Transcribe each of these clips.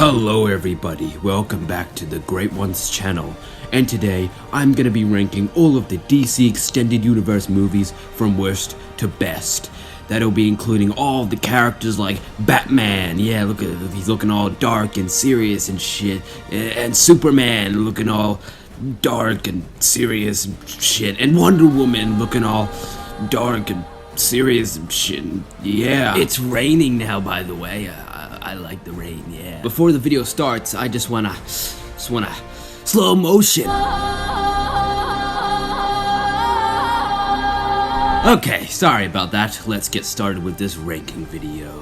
Hello everybody, welcome back to the Great Ones channel, and today I'm gonna be ranking all of the DC Extended Universe movies from worst to best. That'll be including all of the characters like Batman, yeah, look at he's looking all dark and serious and shit, and Superman looking all dark and serious and shit, and Wonder Woman looking all dark and serious and shit. Yeah, it's raining now, by the way. I like the rain, yeah. Before the video starts, I just wanna slow motion. Okay, sorry about that. Let's get started with this ranking video.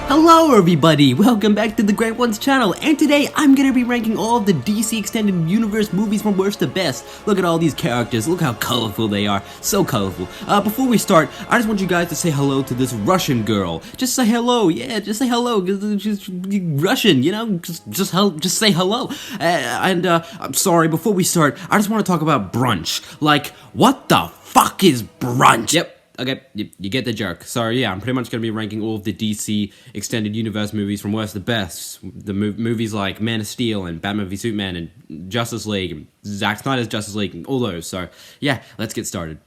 Hello everybody, welcome back to the Great Ones channel, and today I'm gonna be ranking all of the DC Extended Universe movies from worst to best. Look at all these characters, look how colorful they are, so colorful. Before we start, I just want you guys to say hello to this Russian girl. Just say hello, yeah, just say hello, she's Russian, you know, just say hello. I'm sorry, before we start, I just want to talk about brunch. Like, what the fuck is brunch? Yep. Okay, you get the joke. So yeah, I'm pretty much going to be ranking all of the DC Extended Universe movies from worst to best. The movies like Man of Steel and Batman v Superman and Justice League and Zack Snyder's Justice League and all those. So yeah, let's get started.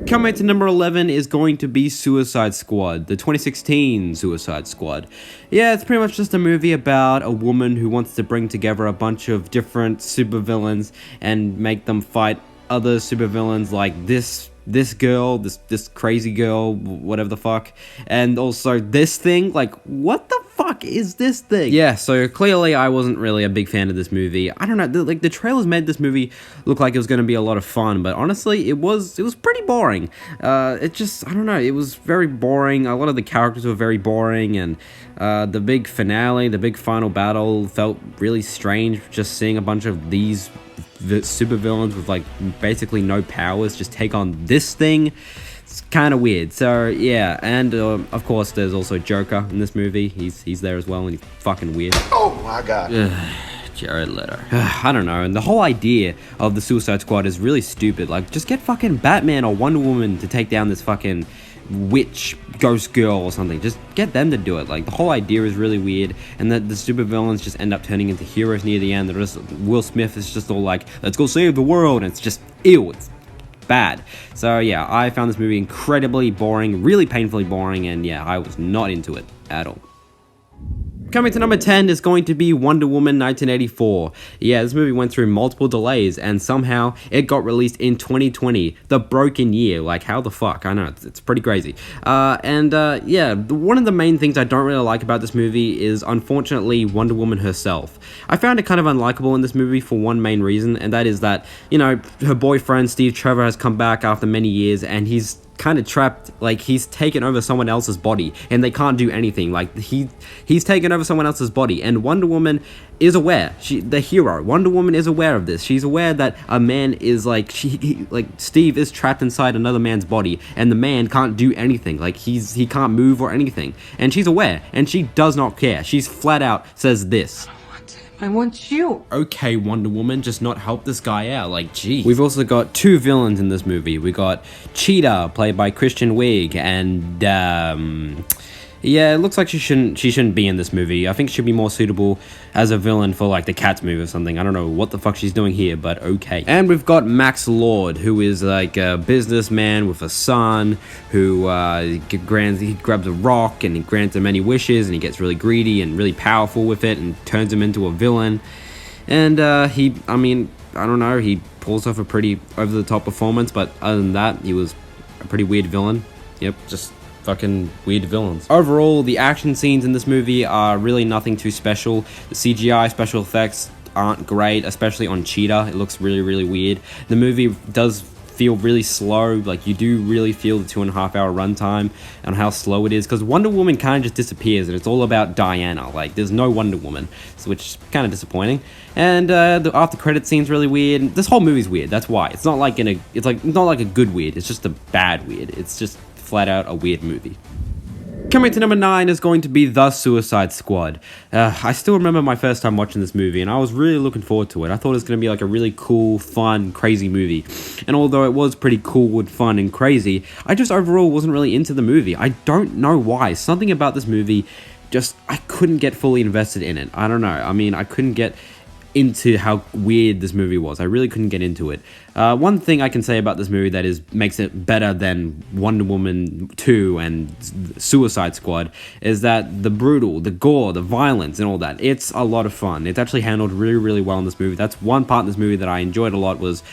Coming to number 11 is going to be Suicide Squad, the 2016 Suicide Squad. Yeah, it's pretty much just a movie about a woman who wants to bring together a bunch of different supervillains and make them fight other supervillains like this girl, this crazy girl, whatever the fuck, and also this thing. Like, what the fuck is this thing? Yeah, so clearly I wasn't really a big fan of this movie. I don't know, the trailers made this movie look like it was going to be a lot of fun, but honestly, it was pretty boring. I don't know, it was very boring. A lot of the characters were very boring, and the big finale, the big final battle felt really strange, just seeing a bunch of these supervillains with like basically no powers just take on this thing. It's kind of weird. So yeah, and of course there's also Joker in this movie. He's there as well, and he's fucking weird. Oh my god. Jared Leto. I don't know, and the whole idea of the Suicide Squad is really stupid. Like, just get fucking Batman or Wonder Woman to take down this fucking witch ghost girl or something. Just get them to do it. Like, the whole idea is really weird, and that the supervillains just end up turning into heroes near the end. Will Smith is just all like, let's go save the world, and it's just ew, it's bad. So yeah, I found this movie incredibly boring, really painfully boring, and yeah, I was not into it at all. Coming to number 10 is going to be Wonder Woman 1984. Yeah, this movie went through multiple delays, and somehow it got released in 2020, the broken year. Like, how the fuck? I know, it's pretty crazy. Yeah, one of the main things I don't really like about this movie is, unfortunately, Wonder Woman herself. I found it kind of unlikable in this movie for one main reason, and that is that, you know, her boyfriend, Steve Trevor, has come back after many years, and he's kind of trapped. Like, he's taken over someone else's body, and they can't do anything. Like, he's taken over someone else's body, and Wonder Woman is aware. The hero, Wonder Woman, is aware of this. She's aware that a man is like, Steve is trapped inside another man's body, and the man can't do anything. Like, he can't move or anything, and she's aware, and she does not care. She's flat out says this: I want you. Okay, Wonder Woman, just not help this guy out, like, geez. We've also got two villains in this movie. We got Cheetah, played by Kristen Wiig, and, yeah, it looks like she shouldn't be in this movie. I think she'd be more suitable as a villain for, like, the Cats movie or something. I don't know what the fuck she's doing here, but okay. And we've got Max Lord, who is, like, a businessman with a son who, he grabs a rock and he grants him many wishes, and he gets really greedy and really powerful with it and turns him into a villain. And, I don't know, he pulls off a pretty over-the-top performance, but other than that, he was a pretty weird villain. Yep, just fucking weird villains. Overall, the action scenes in this movie are really nothing too special. The CGI special effects aren't great, especially on Cheetah. It looks really, really weird. The movie does feel really slow. Like, you do really feel the 2.5 hour runtime and how slow it is, because Wonder Woman kind of just disappears, and it's all about Diana. Like, there's no Wonder Woman, which is kind of disappointing. And the after credit scene's really weird. This whole movie's weird. That's why it's not like it's not like a good weird. It's just a bad weird. It's just flat out a weird movie. Coming to number 9 is going to be The Suicide Squad. I still remember my first time watching this movie, and I was really looking forward to it. I thought it was going to be like a really cool, fun, crazy movie. And although it was pretty cool and fun and crazy, I just overall wasn't really into the movie. I don't know why. Something about this movie, I couldn't get fully invested in it. I don't know. I mean, I couldn't get into how weird this movie was. I really couldn't get into it. One thing I can say about this movie that makes it better than Wonder Woman 2 and Suicide Squad is that the brutal, the gore, the violence and all that, it's a lot of fun. It's actually handled really, really well in this movie. That's one part in this movie that I enjoyed a lot, was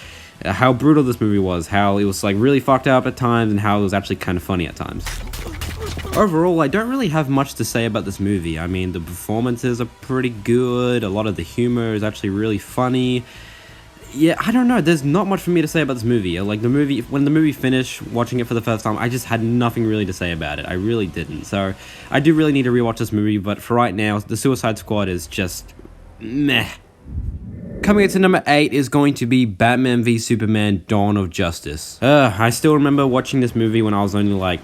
how brutal this movie was, how it was like really fucked up at times and how it was actually kind of funny at times. Overall, I don't really have much to say about this movie. I mean, the performances are pretty good, a lot of the humor is actually really funny. Yeah, I don't know, there's not much for me to say about this movie. Like, when the movie finished, watching it for the first time, I just had nothing really to say about it. I really didn't. So, I do really need to rewatch this movie, but for right now, The Suicide Squad is just meh. Coming into number 8 is going to be Batman v Superman: Dawn of Justice. I still remember watching this movie when I was only like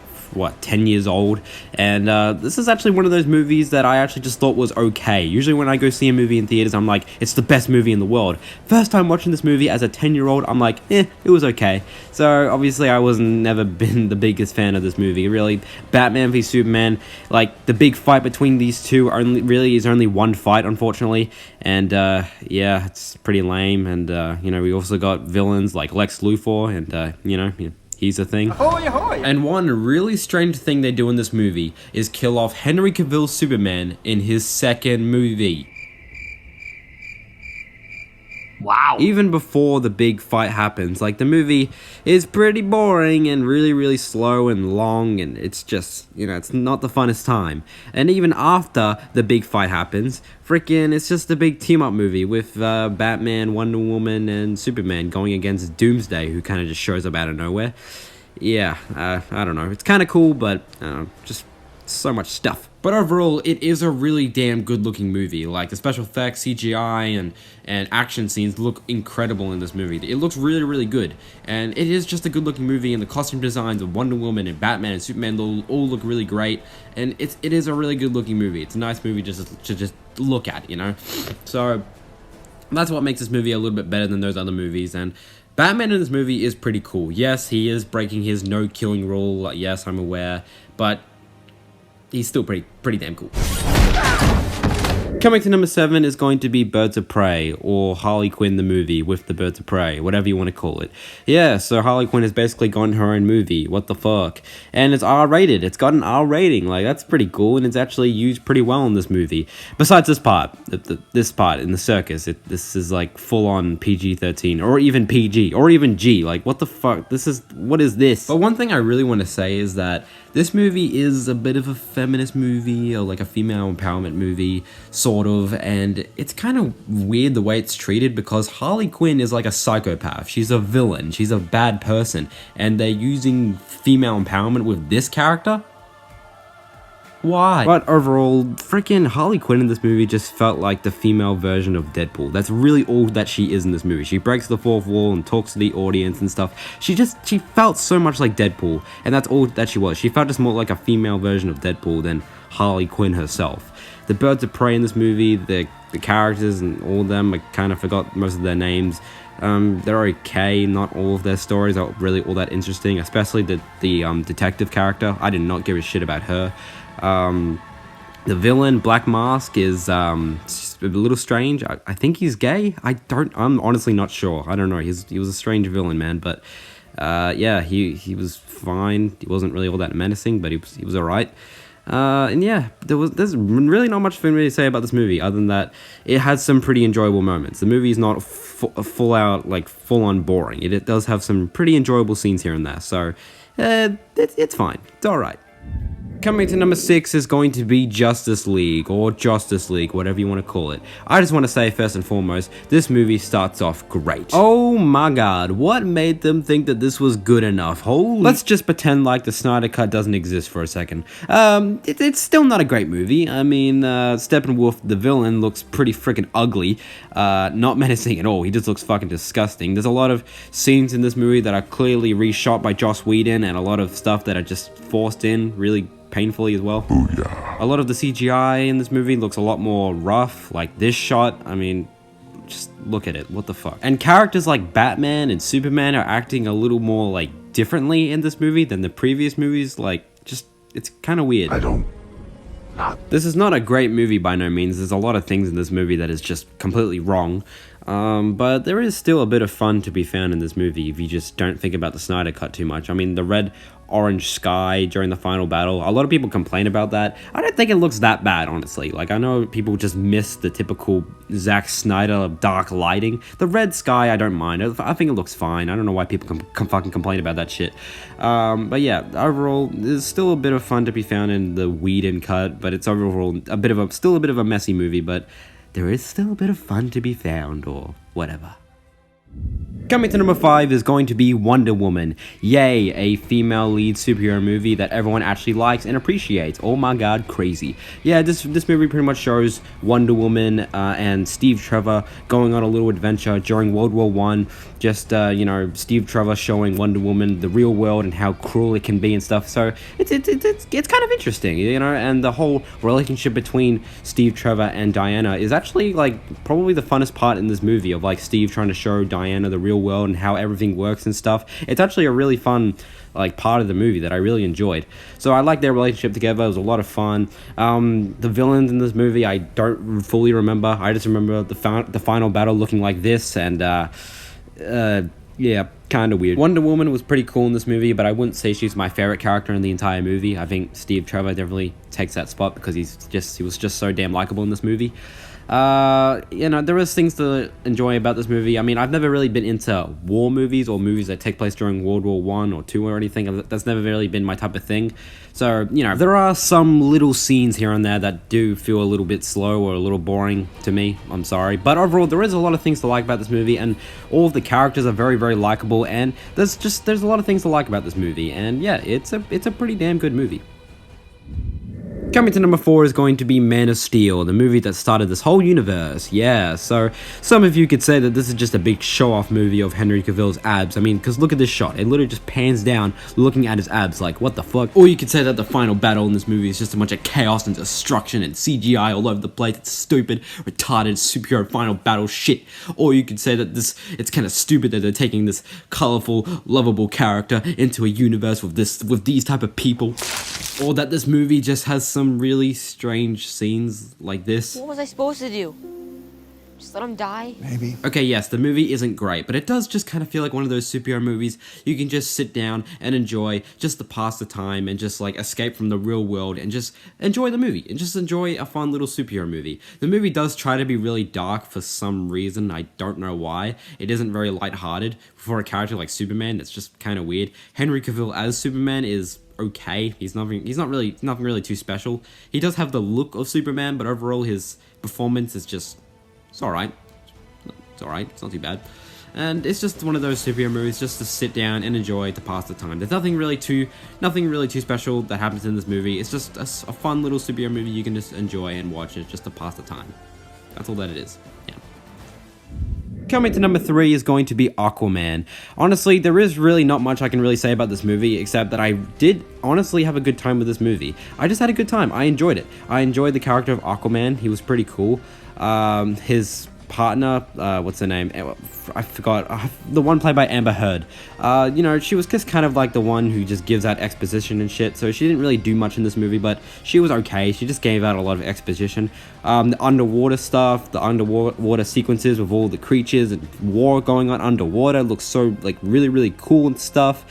10 years old, and this is actually one of those movies that I actually just thought was okay. Usually when I go see a movie in theaters, I'm like, it's the best movie in the world. First time watching this movie as a 10-year-old, I'm like, it was okay. So obviously I never been the biggest fan of this movie. Really, Batman v Superman, like the big fight between these two is only one fight, unfortunately, and yeah, it's pretty lame. And we also got villains like Lex Luthor, and he's a thing. Ahoy, ahoy. And one really strange thing they do in this movie is kill off Henry Cavill's Superman in his second movie. Wow. Even before the big fight happens, like, the movie is pretty boring and really, really slow and long, and it's just, it's not the funnest time. And even after the big fight happens, it's just a big team-up movie with Batman, Wonder Woman, and Superman going against Doomsday, who kind of just shows up out of nowhere. Yeah, I don't know. It's kind of cool, but just so much stuff. But overall, it is a really damn good-looking movie. Like, the special effects, CGI, and action scenes look incredible in this movie. It looks really, really good. And it is just a good-looking movie, and the costume designs of Wonder Woman and Batman and Superman all look really great. And it is a really good-looking movie. It's a nice movie to just look at, So, that's what makes this movie a little bit better than those other movies. And Batman in this movie is pretty cool. Yes, he is breaking his no-killing rule. Yes, I'm aware. But he's still pretty damn cool. Coming to number 7 is going to be Birds of Prey, or Harley Quinn the movie with the Birds of Prey, whatever you want to call it. Yeah, so Harley Quinn has basically gotten her own movie, what the fuck. And it's R-rated, it's got an R rating, like, that's pretty cool, and it's actually used pretty well in this movie. Besides this part, this part in the circus, this is like full-on PG-13, or even PG, or even G, like, what the fuck, what is this? But one thing I really want to say is that this movie is a bit of a feminist movie, or like a female empowerment movie, sort of, and it's kind of weird the way it's treated, because Harley Quinn is like a psychopath. She's a villain, she's a bad person, and they're using female empowerment with this character? Why? But overall, freaking Harley Quinn in this movie just felt like the female version of Deadpool. That's really all that she is in this movie. She breaks the fourth wall and talks to the audience and stuff. She felt so much like Deadpool, and that's all that she was. She felt just more like a female version of Deadpool than Harley Quinn herself. The Birds of Prey in this movie, the characters and all of them, I kind of forgot most of their names. They're okay, not all of their stories are really all that interesting, especially the detective character. I did not give a shit about her. The villain, Black Mask, is a little strange. I think he's gay. I'm honestly not sure. I don't know. He was a strange villain, man. But yeah, he was fine. He wasn't really all that menacing, but he was alright. And yeah, there's really not much for me to say about this movie, other than that it has some pretty enjoyable moments. The movie is not full on boring. It does have some pretty enjoyable scenes here and there. So it's fine. It's alright. Coming to number 6 is going to be Justice League, or Justice League, whatever you want to call it. I just want to say, first and foremost, this movie starts off great. Oh my god, what made them think that this was good enough? Let's just pretend like the Snyder Cut doesn't exist for a second. It's still not a great movie. I mean, Steppenwolf, the villain, looks pretty freaking ugly. Not menacing at all. He just looks fucking disgusting. There's a lot of scenes in this movie that are clearly reshot by Joss Whedon, and a lot of stuff that are just forced in, really painfully as well. A lot of the CGI in this movie looks a lot more rough, like this shot. I mean, just look at it, what the fuck. And characters like Batman and Superman are acting a little more like differently in this movie than the previous movies. Like, just, it's kind of weird. This is not a great movie by no means. There's a lot of things in this movie that is just completely wrong. But there is still a bit of fun to be found in this movie if you just don't think about the Snyder Cut too much. I mean, the red-orange sky during the final battle, a lot of people complain about that. I don't think it looks that bad, honestly. Like, I know people just miss the typical Zack Snyder dark lighting. The red sky, I don't mind. I think it looks fine. I don't know why people fucking complain about that shit. But yeah, overall, there's still a bit of fun to be found in the Whedon cut, but it's overall still a bit of a messy movie, but there is still a bit of fun to be found, or whatever. Coming to number 5 is going to be Wonder Woman. Yay, a female lead superhero movie that everyone actually likes and appreciates. Oh my god, crazy. Yeah, this movie pretty much shows Wonder Woman and Steve Trevor going on a little adventure during World War I. Just, you know, Steve Trevor showing Wonder Woman the real world and how cruel it can be and stuff. So it's kind of interesting, you know, and the whole relationship between Steve Trevor and Diana is actually, like, probably the funnest part in this movie, of, like, Steve trying to show Diana the real world and how everything works and stuff. It's actually a really fun, like, part of the movie that I really enjoyed. So I like their relationship together. It was a lot of fun. The villains in this movie, I don't fully remember. I just remember the final battle looking like this, and yeah, kind of weird. Wonder Woman was pretty cool in this movie, but I wouldn't say she's my favorite character in the entire movie. I think Steve Trevor definitely takes that spot because he was just so damn likable in this movie. You know, there is things to enjoy about this movie. I mean, I've never really been into war movies or movies that take place during World War I or II or anything. That's never really been my type of thing. So, you know, there are some little scenes here and there that do feel a little bit slow or a little boring to me. I'm sorry. But overall, there is a lot of things to like about this movie, and all of the characters are very, very likable, and there's a lot of things to like about this movie. And yeah, it's a pretty damn good movie. Coming to number 4 is going to be Man of Steel, the movie that started this whole universe. Yeah, so some of you could say that this is just a big show-off movie of Henry Cavill's abs. I mean, because look at this shot. It literally just pans down looking at his abs like, what the fuck? Or you could say that the final battle in this movie is just a bunch of chaos and destruction and CGI all over the place. It's stupid, retarded, superhero final battle shit. Or you could say that it's kind of stupid that they're taking this colorful, lovable character into a universe with these type of people. Or that this movie just has some really strange scenes like this. What was I supposed to do? Just let him die? Maybe. Okay, yes, the movie isn't great, but it does just kind of feel like one of those superhero movies you can just sit down and enjoy just to pass the time and just, like, escape from the real world and just enjoy the movie and just enjoy a fun little superhero movie. The movie does try to be really dark for some reason. I don't know why. It isn't very lighthearted for a character like Superman. It's just kind of weird. Henry Cavill as Superman is okay. He's nothing really too special. He does have the look of Superman, but overall his performance is just, it's alright. It's alright. It's not too bad. And it's just one of those superhero movies just to sit down and enjoy to pass the time. There's nothing really too special that happens in this movie. It's just a fun little superhero movie you can just enjoy and watch it just to pass the time. That's all that it is. Yeah. Coming to number 3 is going to be Aquaman. Honestly, there is really not much I can really say about this movie, except that I did honestly have a good time with this movie. I just had a good time. I enjoyed it. I enjoyed the character of Aquaman. He was pretty cool. His partner, what's her name? I forgot. The one played by Amber Heard. You know, she was just kind of like the one who just gives out exposition and shit, so she didn't really do much in this movie, but she was okay. She just gave out a lot of exposition. The underwater stuff, the underwater sequences with all the creatures and war going on underwater looks so, like, really, really cool and stuff.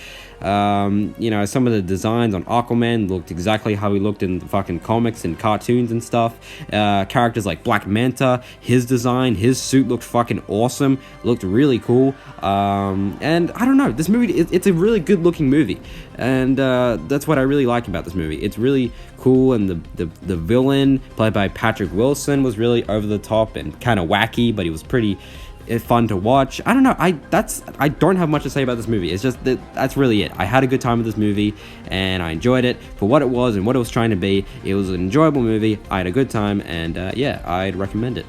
You know, some of the designs on Aquaman looked exactly how he looked in the fucking comics and cartoons and stuff. Characters like Black Manta, his design, his suit looked fucking awesome, looked really cool. And I don't know, this movie, it's a really good looking movie, and that's what I really like about this movie. It's really cool, and the villain played by Patrick Wilson was really over the top and kind of wacky, but he was pretty fun to watch. I don't know, I don't have much to say about this movie. It's just that's really it. I had a good time with this movie, and I enjoyed it for what it was and what it was trying to be. It was an enjoyable movie. I had a good time, and yeah, I'd recommend it.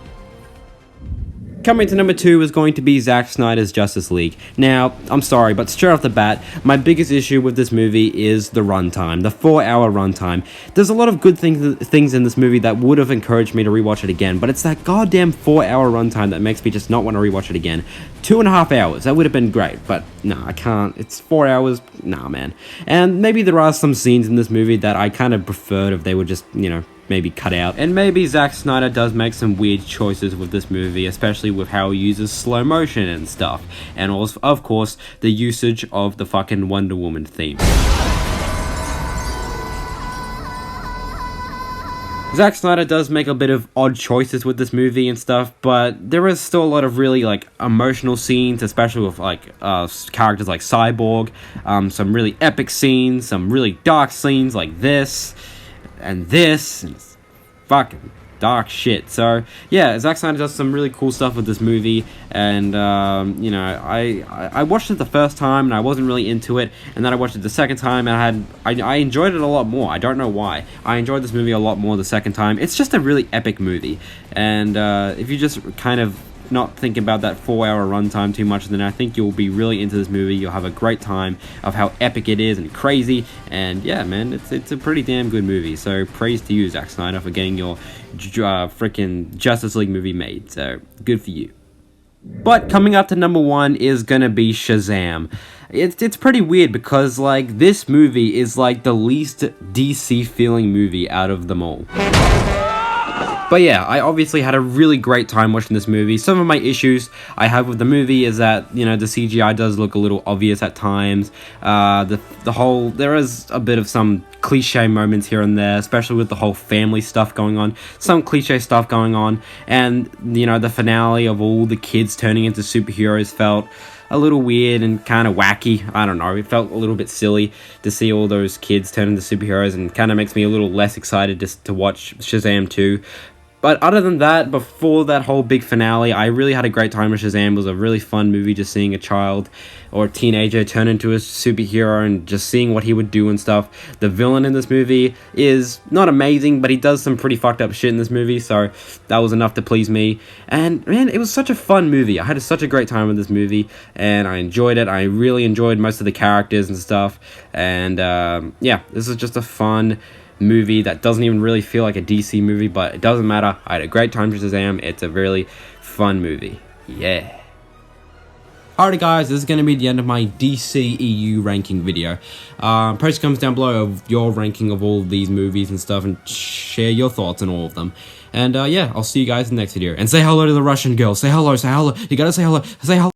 Coming to number 2 is going to be Zack Snyder's Justice League. Now, I'm sorry, but straight off the bat, my biggest issue with this movie is the runtime, the 4-hour runtime. There's a lot of good things in this movie that would have encouraged me to rewatch it again, but it's that goddamn 4-hour runtime that makes me just not want to rewatch it again. 2.5 hours, that would have been great, but no, I can't. It's 4 hours, nah, man. And maybe there are some scenes in this movie that I kind of preferred if they were just, maybe cut out. And maybe Zack Snyder does make some weird choices with this movie, especially with how he uses slow motion and stuff. And also, of course, the usage of the fucking Wonder Woman theme. Zack Snyder does make a bit of odd choices with this movie and stuff, but there is still a lot of really, emotional scenes, especially with, characters like Cyborg, some really epic scenes, some really dark scenes like this, and it's fucking dark shit. So yeah, Zack Snyder does some really cool stuff with this movie, and I watched it the first time and I wasn't really into it, and then I watched it the second time and I enjoyed it a lot more. I don't know why. I enjoyed this movie a lot more the second time. It's just a really epic movie, and if you just kind of not think about that 4-hour runtime too much, then I think you'll be really into this movie. You'll have a great time of how epic it is and crazy, and yeah, man, it's a pretty damn good movie. So praise to you, Zack Snyder, for getting your freaking Justice League movie made. So good for you. But coming up to number 1 is gonna be Shazam. It's pretty weird because this movie is the least DC feeling movie out of them all. But yeah, I obviously had a really great time watching this movie. Some of my issues I have with the movie is that, the CGI does look a little obvious at times. There is a bit of some cliche moments here and there, especially with the whole family stuff going on. Some cliche stuff going on. And, the finale of all the kids turning into superheroes felt a little weird and kind of wacky. I don't know, it felt a little bit silly to see all those kids turn into superheroes, and kind of makes me a little less excited to watch Shazam 2. But other than that, before that whole big finale, I really had a great time with Shazam. It was a really fun movie, just seeing a child or a teenager turn into a superhero and just seeing what he would do and stuff. The villain in this movie is not amazing, but he does some pretty fucked up shit in this movie, so that was enough to please me. And man, it was such a fun movie. I had such a great time with this movie, and I enjoyed it. I really enjoyed most of the characters and stuff. And yeah, this is just a fun movie that doesn't even really feel like a DC movie, but it doesn't matter. I had a great time with Shazam. It's a really fun movie. Yeah. Alrighty guys, this is going to be the end of my DCEU ranking video. Post comments down below of your ranking of all of these movies and stuff, and share your thoughts on all of them. And yeah, I'll see you guys in the next video. And say hello to the Russian girl. Say hello, say hello. You gotta say hello. Say hello.